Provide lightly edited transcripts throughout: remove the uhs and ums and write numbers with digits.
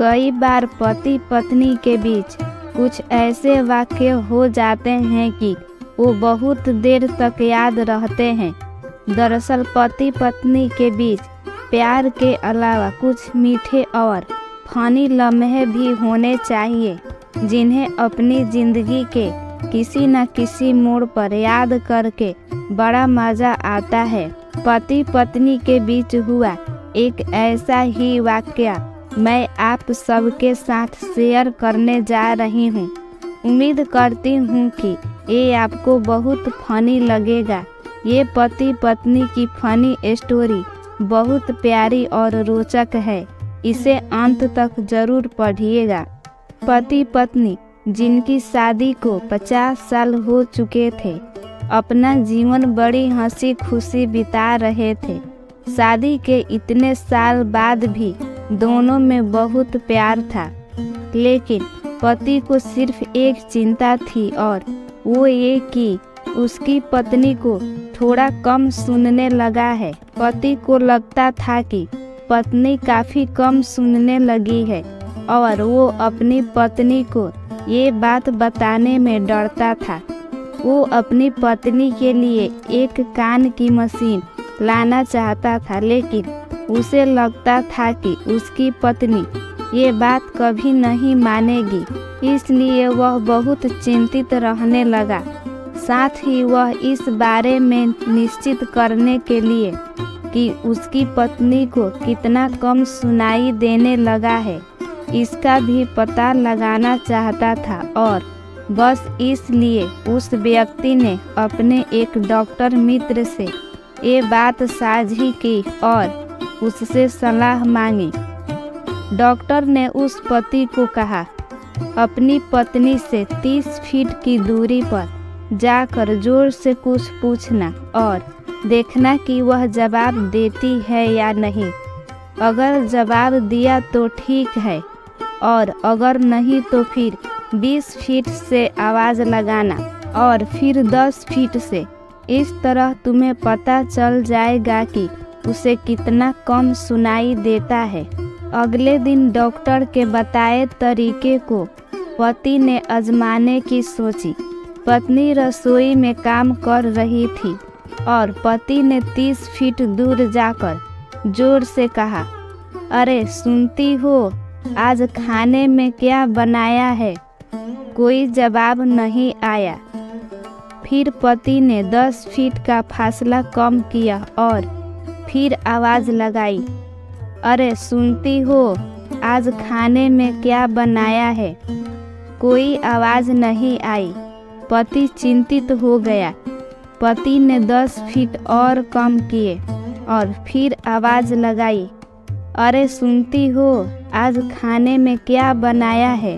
कई बार पति पत्नी के बीच कुछ ऐसे वाक्य हो जाते हैं कि वो बहुत देर तक याद रहते हैं। दरअसल पति पत्नी के बीच प्यार के अलावा कुछ मीठे और फनी लम्हे भी होने चाहिए, जिन्हें अपनी ज़िंदगी के किसी न किसी मोड़ पर याद करके बड़ा मज़ा आता है। पति पत्नी के बीच हुआ एक ऐसा ही वाकया मैं आप सबके साथ शेयर करने जा रही हूँ। उम्मीद करती हूँ कि ये आपको बहुत फनी लगेगा। ये पति पत्नी की फनी स्टोरी बहुत प्यारी और रोचक है। इसे अंत तक ज़रूर पढ़िएगा। पति पत्नी जिनकी शादी को 50 साल हो चुके थे, अपना जीवन बड़ी हंसी खुशी बिता रहे थे। शादी के इतने साल बाद भी दोनों में बहुत प्यार था, लेकिन पति को सिर्फ एक चिंता थी और वो ये कि उसकी पत्नी को थोड़ा कम सुनने लगा है। पति को लगता था कि पत्नी काफ़ी कम सुनने लगी है और वो अपनी पत्नी को ये बात बताने में डरता था। वो अपनी पत्नी के लिए एक कान की मशीन लाना चाहता था, लेकिन उसे लगता था कि उसकी पत्नी ये बात कभी नहीं मानेगी, इसलिए वह बहुत चिंतित रहने लगा। साथ ही वह इस बारे में निश्चित करने के लिए कि उसकी पत्नी को कितना कम सुनाई देने लगा है, इसका भी पता लगाना चाहता था। और बस इसलिए उस व्यक्ति ने अपने एक डॉक्टर मित्र से ये बात साझी की और उससे सलाह मांगी। डॉक्टर ने उस पति को कहा, अपनी पत्नी से 30 फीट की दूरी पर जाकर जोर से कुछ पूछना और देखना कि वह जवाब देती है या नहीं। अगर जवाब दिया तो ठीक है, और अगर नहीं तो फिर 20 फीट से आवाज़ लगाना और फिर 10 फीट से। इस तरह तुम्हें पता चल जाएगा कि उसे कितना कम सुनाई देता है। अगले दिन डॉक्टर के बताए तरीके को पति ने आजमाने की सोची। पत्नी रसोई में काम कर रही थी और पति ने 30 फीट दूर जाकर जोर से कहा, अरे सुनती हो, आज खाने में क्या बनाया है? कोई जवाब नहीं आया। फिर पति ने 10 फीट का फासला कम किया और फिर आवाज़ लगाई, अरे सुनती हो, आज खाने में क्या बनाया है? कोई आवाज़ नहीं आई। पति चिंतित हो गया। पति ने 10 फीट और कम किए और फिर आवाज़ लगाई, अरे सुनती हो, आज खाने में क्या बनाया है?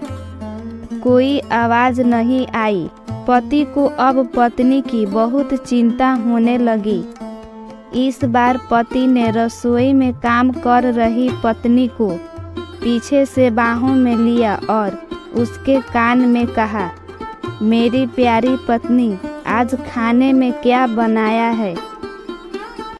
कोई आवाज़ नहीं आई। पति को अब पत्नी की बहुत चिंता होने लगी। इस बार पति ने रसोई में काम कर रही पत्नी को पीछे से बाहों में लिया और उसके कान में कहा, मेरी प्यारी पत्नी, आज खाने में क्या बनाया है?